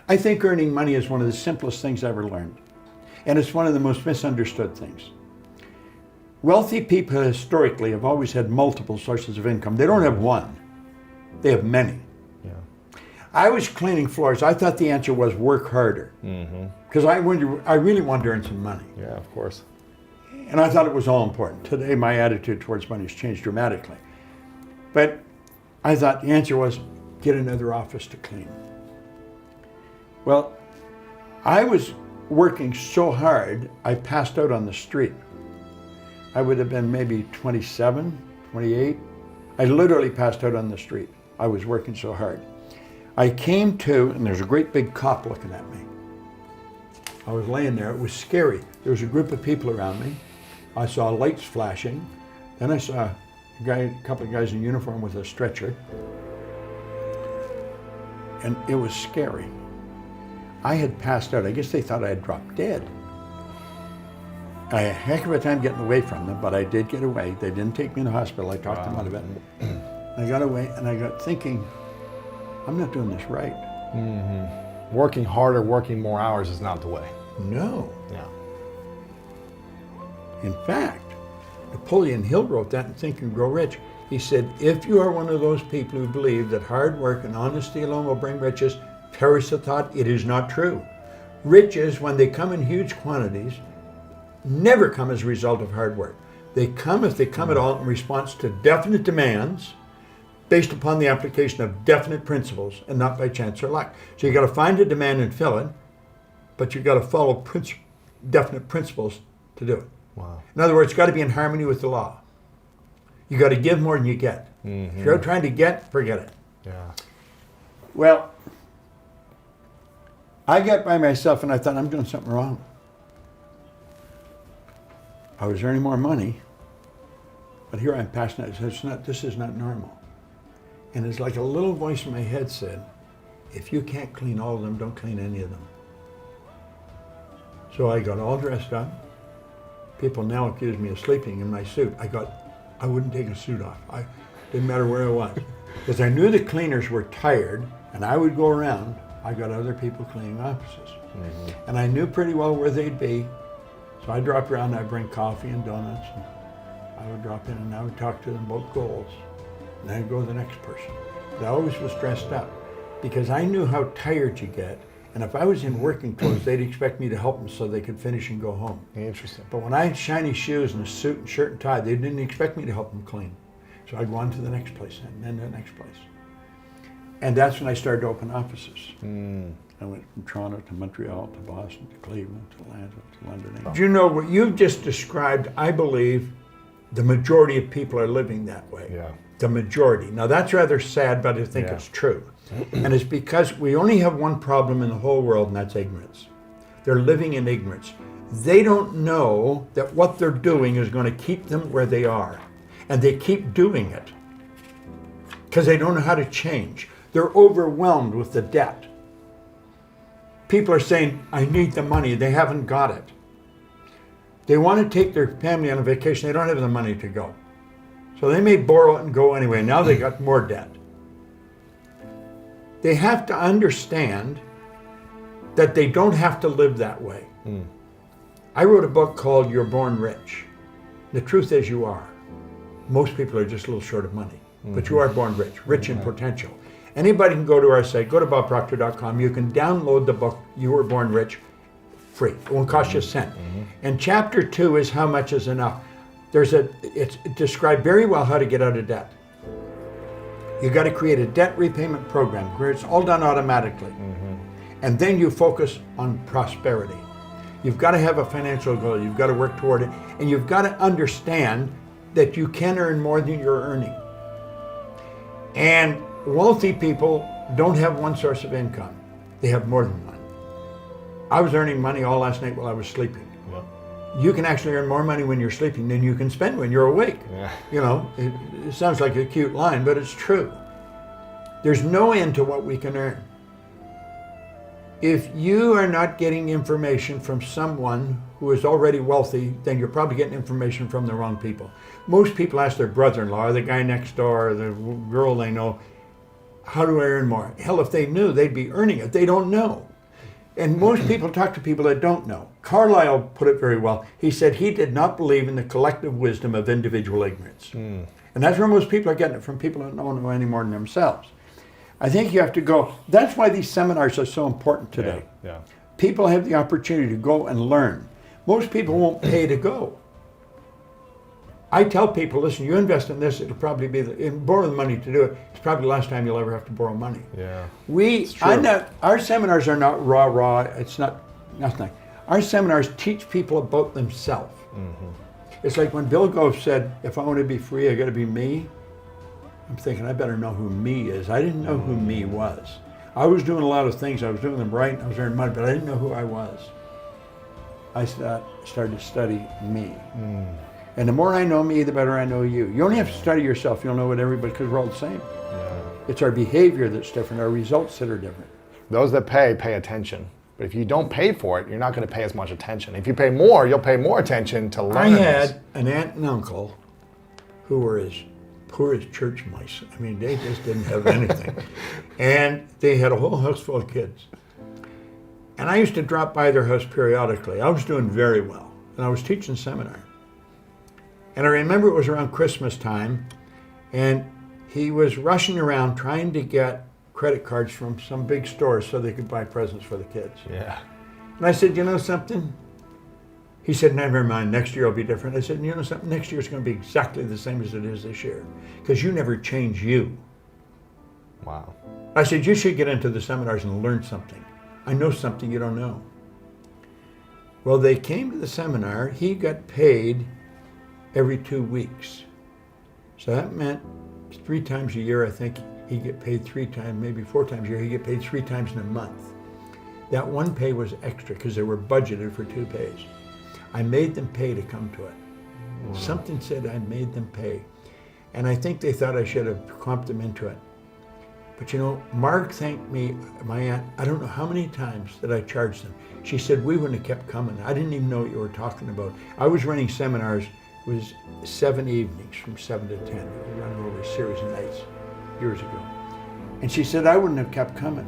I think earning money is one of the simplest things I ever learned. And it's one of the most misunderstood things. Wealthy people historically have always had multiple sources of income. They don't have one. They have many. Yeah. I was cleaning floors. I thought the answer was work harder. Because I really wanted to earn some money. Yeah, of course. And I thought it was all important. Today, my attitude towards money has changed dramatically. But I thought the answer was get another office to clean. Well, I was working so hard, I passed out on the street. I would have been maybe 27, 28. I literally passed out on the street. I was working so hard. I came to, and there's a great big cop looking at me. I was laying there. It was scary. There was a group of people around me. I saw lights flashing. Then I saw a couple of guys in uniform with a stretcher. And it was scary. I had passed out. I guess they thought I had dropped dead. I had a heck of a time getting away from them, but I did get away. They didn't take me in the hospital. I talked them out of it. I got away, and I got thinking, I'm not doing this right. Working harder, working more hours is not the way. No. Yeah. In fact, Napoleon Hill wrote that in Think and Grow Rich. He said, if you are one of those people who believe that hard work and honesty alone will bring riches, perish the thought, it is not true. Riches, when they come in huge quantities, never come as a result of hard work. They come, if they come at all, in response to definite demands based upon the application of definite principles and not by chance or luck. So you got to find a demand and fill it, but you got to follow definite principles to do it. Wow. In other words, it's got to be in harmony with the law. You got to give more than you get. If you're out trying to get, forget it. Yeah. Well, I got by myself and I thought, I'm doing something wrong. I was earning more money, but here I'm passionate. This is not normal. And it's like a little voice in my head said, if you can't clean all of them, don't clean any of them. So I got all dressed up. People now accuse me of sleeping in my suit. I wouldn't take a suit off. Didn't matter where I was. Because I knew the cleaners were tired, and I would go around. I got other people cleaning offices. And I knew pretty well where they'd be. So I'd drop around, I'd bring coffee and donuts, and I would drop in and I would talk to them about goals. And then I'd go to the next person. But I always was dressed up because I knew how tired you get. And if I was in working clothes, they'd expect me to help them so they could finish and go home. Interesting. But when I had shiny shoes and a suit and shirt and tie, they didn't expect me to help them clean. So I'd go on to the next place and then the next place. And that's when I started to open offices. I went from Toronto to Montreal to Boston to Cleveland to Atlanta to London. Do you know what you've just described? I believe the majority of people are living that way. Yeah. The majority. Now that's rather sad, but I think it's true. And it's because we only have one problem in the whole world, and that's ignorance. They're living in ignorance. They don't know that what they're doing is going to keep them where they are. And they keep doing it because they don't know how to change. They're overwhelmed with the debt. People are saying, I need the money. They haven't got it. They want to take their family on a vacation. They don't have the money to go. So they may borrow it and go anyway. Now they got more debt. They have to understand that they don't have to live that way. I wrote a book called You're Born Rich. The truth is you are. Most people are just a little short of money, but you are born rich in potential. Anybody can go to our site, go to bobproctor.com. You can download the book, You Were Born Rich, free. It won't cost you a cent. And chapter 2 is How Much Is Enough. It's described very well how to get out of debt. You got to create a debt repayment program where it's all done automatically. And then you focus on prosperity. You've got to have a financial goal. You've got to work toward it. And you've got to understand that you can earn more than you're earning. And wealthy people don't have one source of income. They have more than one. I was earning money all last night while I was sleeping. You can actually earn more money when you're sleeping than you can spend when you're awake. You know, it sounds like a cute line, but it's true. There's no end to what we can earn. If you are not getting information from someone who is already wealthy, then you're probably getting information from the wrong people. Most people ask their brother-in-law, or the guy next door, or the girl they know, How do I earn more? Hell, if they knew, they'd be earning it. They don't know. And most people talk to people that don't know. Carlyle put it very well. He said he did not believe in the collective wisdom of individual ignorance. And that's where most people are getting it, from people that don't know any more than themselves. I think you have to go. That's why these seminars are so important today. Yeah. People have the opportunity to go and learn. Most people won't pay to go. I tell people, listen, you invest in this, it'll probably be, borrow the money to do it. It's probably the last time you'll ever have to borrow money. Yeah. Our seminars are not raw. It's not nothing. Our seminars teach people about themselves. It's like when Bill Gove said, if I want to be free, I got to be me. I'm thinking, I better know who me is. I didn't know who me was. I was doing a lot of things. I was doing them right. I was earning money, but I didn't know who I was. I started to study me. And the more I know me, the better I know you. You only have to study yourself. You'll know what everybody, because we're all the same. Yeah. It's our behavior that's different, our results that are different. Those that pay attention. But if you don't pay for it, you're not going to pay as much attention. If you pay more, you'll pay more attention to learn. I had an aunt and uncle who were as poor as church mice. I mean, they just didn't have anything. And they had a whole house full of kids. And I used to drop by their house periodically. I was doing very well. And I was teaching seminar. And I remember it was around Christmas time, and he was rushing around trying to get credit cards from some big stores so they could buy presents for the kids. Yeah. And I said, you know something? He said, never mind, next year will be different. I said, you know something? Next year is going to be exactly the same as it is this year, because you never change you. Wow. I said, you should get into the seminars and learn something. I know something you don't know. Well, they came to the seminar. He got paid every 2 weeks. So that meant 3 times a year, I think he'd get paid 3 times, maybe 4 times a year. He'd get paid 3 times in a month. That one pay was extra because they were budgeted for 2 pays. I made them pay to come to it. Wow. Something said I made them pay. And I think they thought I should have comped them into it. But you know, Mark thanked me, my aunt, I don't know how many times that I charged them. She said, we wouldn't have kept coming. I didn't even know what you were talking about. I was running seminars. It was 7 evenings from 7 to 10. We ran over a series of nights years ago. And she said, I wouldn't have kept coming.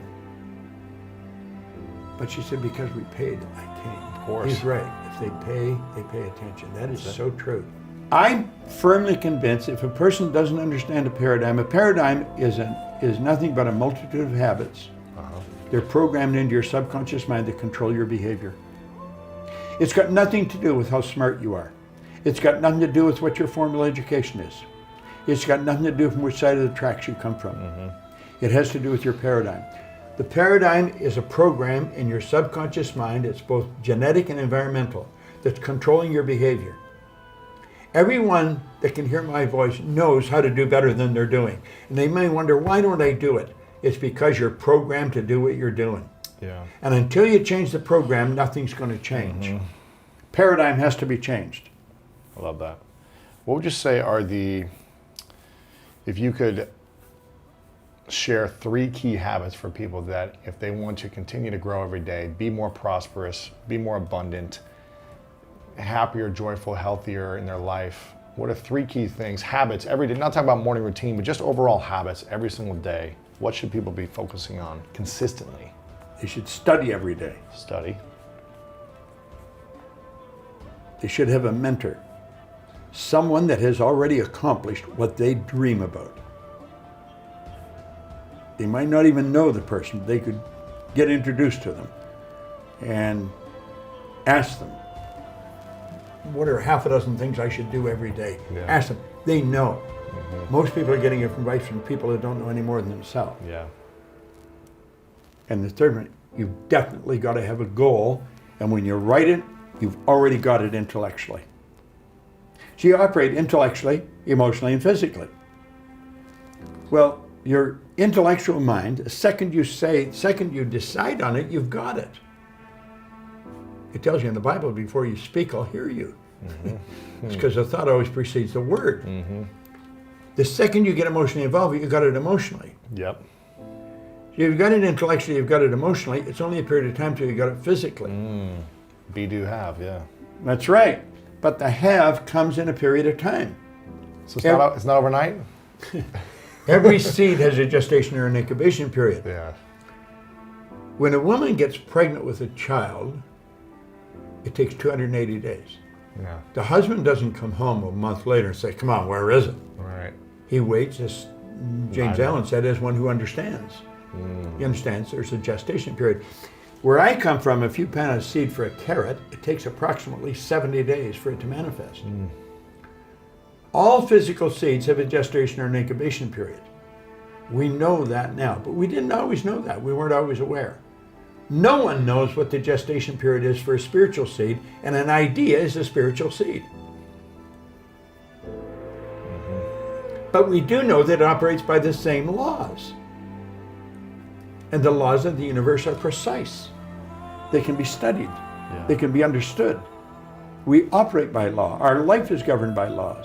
But she said, because we paid, I came. Of course. He's right. If they pay attention. That is so true. I'm firmly convinced if a person doesn't understand a paradigm is nothing but a multitude of habits. They're programmed into your subconscious mind that control your behavior. It's got nothing to do with how smart you are. It's got nothing to do with what your formal education is. It's got nothing to do from which side of the tracks you come from. It has to do with your paradigm. The paradigm is a program in your subconscious mind. It's both genetic and environmental that's controlling your behavior. Everyone that can hear my voice knows how to do better than they're doing. And they may wonder, why don't I do it? It's because you're programmed to do what you're doing. Yeah. And until you change the program, nothing's going to change. Paradigm has to be changed. I love that. What would you say are if you could share 3 key habits for people that if they want to continue to grow every day, be more prosperous, be more abundant, happier, joyful, healthier in their life, what are 3 key things, habits every day, not talking about morning routine, but just overall habits every single day? What should people be focusing on consistently? They should study every day. Study. They should have a mentor. Someone that has already accomplished what they dream about. They might not even know the person, but they could get introduced to them and ask them, what are half a dozen things I should do every day? Yeah. Ask them. They know. Most people are getting advice from people that don't know any more than themselves. Yeah. And the third one, you've definitely got to have a goal, and when you write it, you've already got it intellectually. So you operate intellectually, emotionally, and physically. Well, your intellectual mind, the second you decide on it, you've got it. It tells you in the Bible, before you speak, I'll hear you. It's because the thought always precedes the word. The second you get emotionally involved, you've got it emotionally. Yep. You've got it intellectually, you've got it emotionally. It's only a period of time till you got it physically. Be, do, have, yeah. That's right. But the have comes in a period of time. So it's not overnight? Every seed has a gestation or an incubation period. Yeah. When a woman gets pregnant with a child, it takes 280 days. Yeah. The husband doesn't come home a month later and say, come on, where is it? Right. He waits, as James Right. Allen said, as one who understands. He understands there's a gestation period. Where I come from, if you plant a seed for a carrot, it takes approximately 70 days for it to manifest. All physical seeds have a gestation or an incubation period. We know that now, but we didn't always know that. We weren't always aware. No one knows what the gestation period is for a spiritual seed, and an idea is a spiritual seed. But we do know that it operates by the same laws. And the laws of the universe are precise. They can be studied. They can be understood. We operate by law. Our life is governed by laws.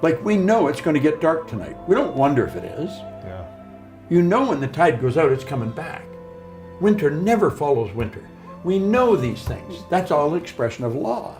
Like, we know it's going to get dark tonight. We don't wonder if it is. Yeah. You know when the tide goes out, it's coming back. Winter never follows winter. We know these things. That's all expression of law.